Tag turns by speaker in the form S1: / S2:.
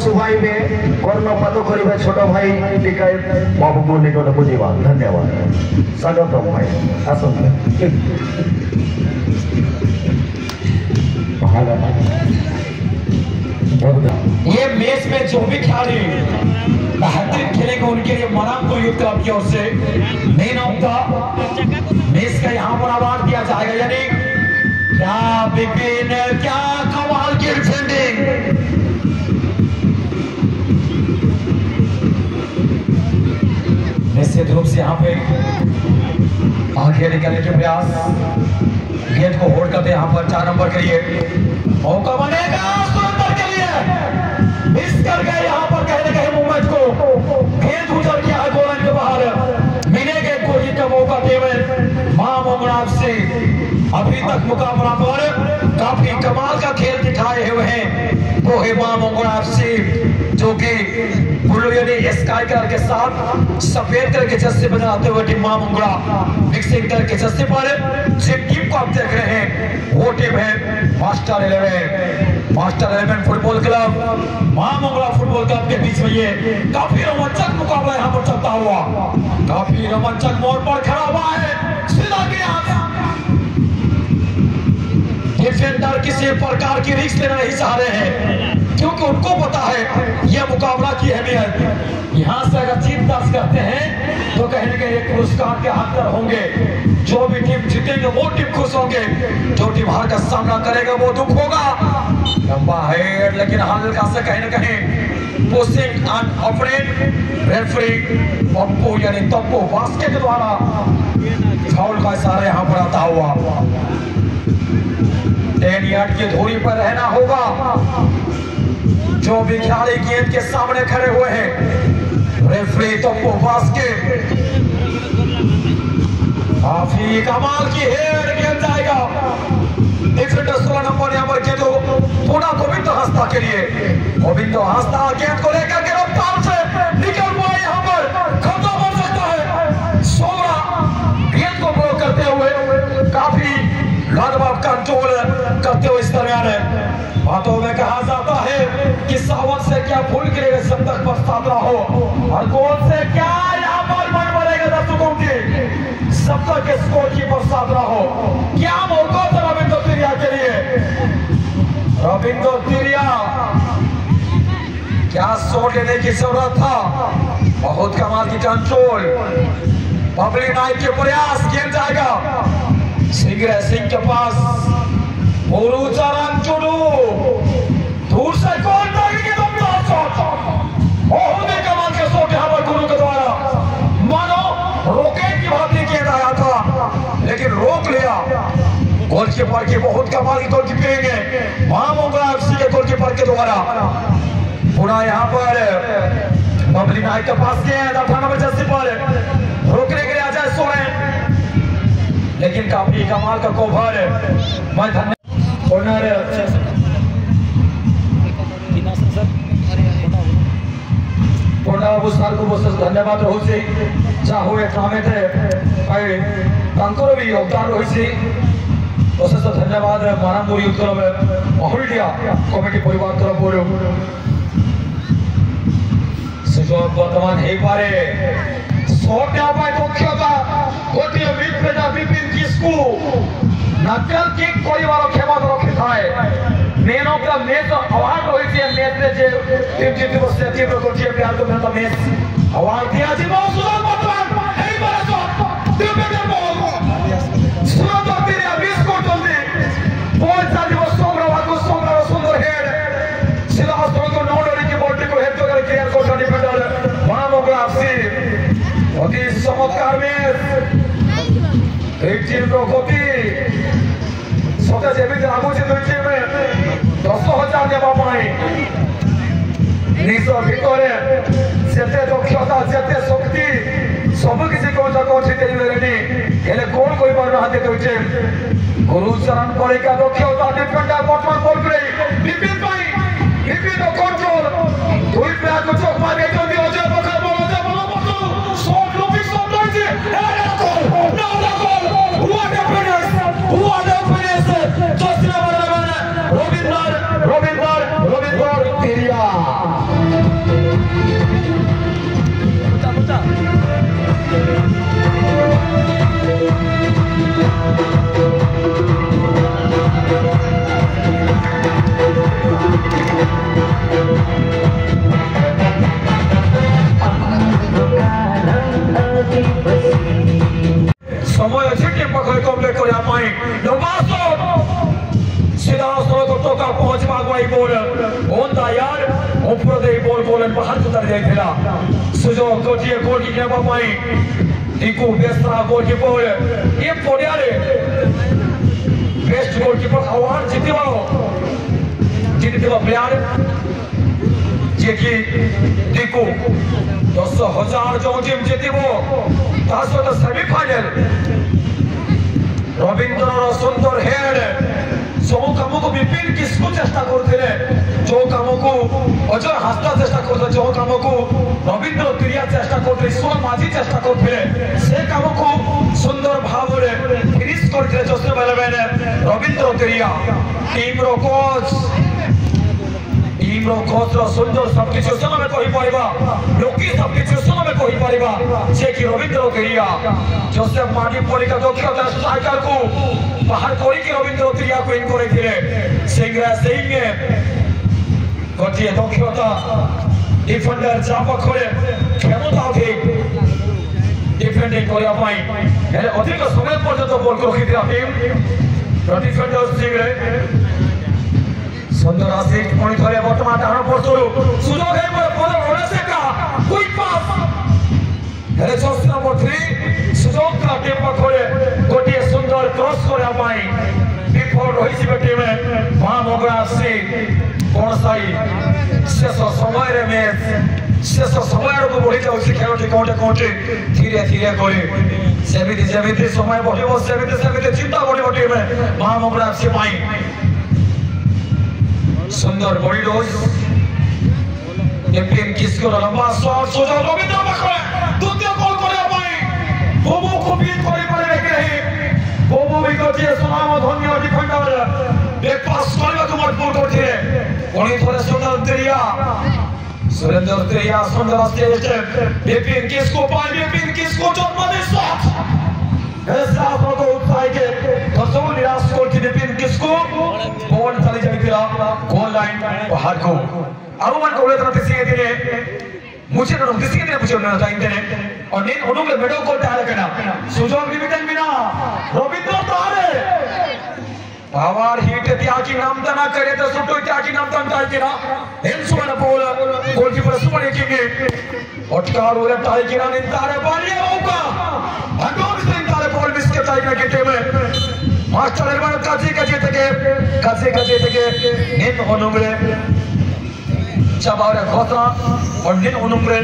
S1: सुभाई में कर्णपात करिबा छोट भाई टिकाय बाबू को निकट बुझिबा धन्यवाद स्वागत भाई आसन
S2: ये मैच में जो भी खिलाड़ी बेहतरीन खेलेंगे उनके लिए मनामपुर यूथ क्लब की ओर से मेन ऑफ द मैच का यहाँ पर अवार्ड दिया जाएगा। यानी क्या विपिन क्या कमाल की डिफेंडिंग, निश्चित रूप से यहाँ पे आगे निकलने के प्रयास, गेंद को होल्ड करते यहाँ पर 4 नंबर के लिए मौका बनेगा सुरेंद्र के लिए, मिस कर गए यहाँ पर कहीं न कहीं मूवमेंट को, गेंद गुजर गया है गोल लाइन के बाहर, मिलेगा कोई का मौका केवल मां मोंगड़ा से। अभी तक मुकाबला पर काफी कमाल का खेल दिखाए हुए हैं वो है मां मोंगड़ा से, जो कि ब्लू यानी स्काई कलर के साथ सफेद कलर के जस्से बनाते हुए टीम मां मोंगड़ा मिक्सिंग कलर के जस्से पर जिस टीम को आप देख रहे हैं वो टीम है मास्टर 11 फुटबॉल क्लब मां मोंगड़ा फुटबॉल क्लब के बीच में ये काफी रोमांचक मुकाबला यहाँ पर चलता हुआ, काफी रोमांचक मोड़ पर खड़ा हुआ है सीधा के डिफेंडर किसी प्रकार की रिस्क लेना नहीं चाह रहे हैं क्योंकि उनको पता है यह मुकाबला की अहमियत। यहाँ से अगर जीत दर्ज करते हैं तो कहीं न कहीं एक पुरस्कार के हकदार होंगे, जो भी टीम जीतेंगे वो टीम खुश होंगे, जो टीम हार का सामना करेगा वो दुख होगा। लंबा है लेकिन हल्का से कहीं न कहीं पुशिंग ऑपोनेंट रेफरी पप्पू यानी तप्पू बास्केट के द्वारा फाउल का इशारा यहाँ पर आता हुआ। 10 यार्ड की दूरी पर रहना होगा, जो भी खिलाड़ी गेंद के सामने खड़े हुए हैं। रेफरी तप्पू बास्केट काफी कमाल की हेड गेंद जाएगा डिफेंडर 16 नंबर यहाँ पर गेंद पुनः गोविंद हंसदा के लिए, गोविंद हंसदा गेंद को लेकर के रफ्तार से निकल हुआ यहाँ पर खतरा बन सकता है। 16 गेंद को ब्लॉक करते हुए काफी लाजवाब कंट्रोल करते हुए इस दरमियान बातों में कहा जाता है कि सावन से क्या फूल गिरेगा जब तक बरसात ना हो, और गोल से क्या यहाँ पर मन बनेगा दर्शकों की जब तक स्कोर की बरसात ना हो। क्या मौका था रविंद्र तिरिया के लिए, रविंद्र तिरिया क्या शॉट लेने की जरूरत था, बहुत कमाल की कंट्रोल बबली नाइट के प्रयास किया जाएगा। सिंह के पास दूर से कौन बहुत ही कमाल के शॉट यहाँ पर गुरु के द्वारा मानो रॉकेट की भांति किया गया था लेकिन रोक लिया गोलकीपर की बहुत कमाल की गोलकीपिंग है मां मोंगड़ा एफसी के गोलकीपर के द्वारा। पुनः यहाँ पर बबली नाइट के पास गए 18 नंबर जर्सी पर रोकने के लिए अजय सोरेन, लेकिन काफी कमाल का कवर मैं धन्यवाद धन्यवाद रही जहाँ हुए भी योगदान रही अशेष धन्यवाद मानमपुर यूथ क्लब महुलिया कमिटी परिवार तरफ सुযোগ बर्तमान हो पारे दक्षता गोटे मिडफिल्डर विपिन किस्कू नकल किक करिवार क्षमता रखि थाए। Man of the match award रही है मैच में जे टीम जीतिबो से टीम रो गोटे प्लेयर को man of the match award दिया जी बहुत सुंदर बर्तमान एही बार तो डिफेंडर बॉल सुंदर तेरे 20 को जल्दी बॉल चाली वो सोमरा सुंदर हेड सीधा हस्तों को नौडरी की बॉल को हेड कर क्लियर को डिफेंडर मानोग्राफ से अति चमत्कार में एक टीम को गति सदा जेबी आगुची दुई टीम 10,000 देवा पाई निज भितर जेते दक्षता जेते शक्ति सब किसी को जगह रेडी हेले गोल कोई पार हाथ दुई टीम गुरुचरण परिका दक्षता डिफेंडर बर्तमान बॉल प्ले विपिन कंट्रोल दुई प्लेयर को चोक मार के जल्दी अजय बखर बॉल शॉट लुपिंग शॉट रही है गोल What a finish! What a finish! Josina Balaban, Robinder Teria. समय अच्छे के पकड़ कंप्लीट कर पाए नवासो सीधा सड़क तो का पहुंच भागवाई बोल होंदा यार ऊपर दे बोल बाहर उतर जाइथिला सुजोग गोटिए गोल की नेबा पाई इको बेस्ता गोल की बोल ये पड़िया रे बेस्ट गोलकीपर अवार्ड जीतिबा प्लेयर जे की देखो 10,000 जो टीम जीतिबो तासो तो सेमीफाइनल रविंद्र सुंदर हेड जो काम को विपिन किसको चेष्टा करते जो काम को अजय हास्ता चेष्टा करते जो काम को रविंद्र तिरिया चेष्टा करते ईश्वर माझी चेष्टा करते से काम को सुंदर भाव फिनिश करते जसने बेले रविंद्र तिरिया टीम रो कोच सुंदर सब्स्टिट्यूशन में कही पारिबा लोकी सब्स्टिट्यूशन में कही पारिबा जे कि रविंद्र तिरिया जोसेफ माडी पलिका दक्षता स्ट्राइकर को बाहर कोई कि रविंद्र तिरिया को इन करे थिले सिंगरा सिंह गोटिए दक्षता डिफेंडर चापा खोले क्षमता थी डिफेंडिंग करिया पाई हेले अधिक समय पर्यंत बॉल को रखी दिया टीम डिफेंडर सिंगरे सुंदर आसिक पॉइंट धरे वर्तमान डाउन पोस्टरू सुजोग है बोलर ओलेसेका क्विक पास हेले जस्ट नंबर 3 सुजोग का टीम पखोले गोटिए सुंदर क्रॉस करे पाई बिफोर रहिछि टीम में मां मोगरा से कोन साई शेष समय रे मैच शेष समय को बढ़ी जाउछि खेलटी कोटे धीरे धीरे करे सेमिति समय बढ़िबो सेमिति चिंता बढ़िबो टीम में मां मोगरा से पाई सुंदर बॉडी डोज एपिएन किसको लंबा शॉट सुजोग रविंद्र पखोले द्वितीय गोल करे पाई बोबो को बीट करे पारे कि नहीं बोबो भी गोटिए सुनाम धन्य डिफेंडर एक पास करबा को मजबूर करथे कोणी थोड़े सुंदर तिरिया सुरेंद्र तिरिया सुंदर स्टेज एपिएन किसको जन्मदिन शॉट ऐसा को उठाई के कसो निराश को एपिएन किसको बॉल चली जाइथिला गोल लाइन बाहर को आरो मन कोले तरह से दिने मुझे तो किसी के पूछो ना चाहिए ने और ने उन्हों के मेडो को डाल के ना सुजोग लिमिटेड बिना रविंद्र तारे पावर हिट त्यागी नाम तना करे तो सुटो त्यागी नाम तना टाई के ना हेल्सुमन बॉल गोलकीपर सुपर किंग अटकार उरे टाई के ना नितारे बारिया होगा भगवान से नितारे बॉल मिस के टाई के टीम में मास्टर निर्माण काजे থেকে নেন অনুমরে চাবারে ঘটা और नेन অনুমরে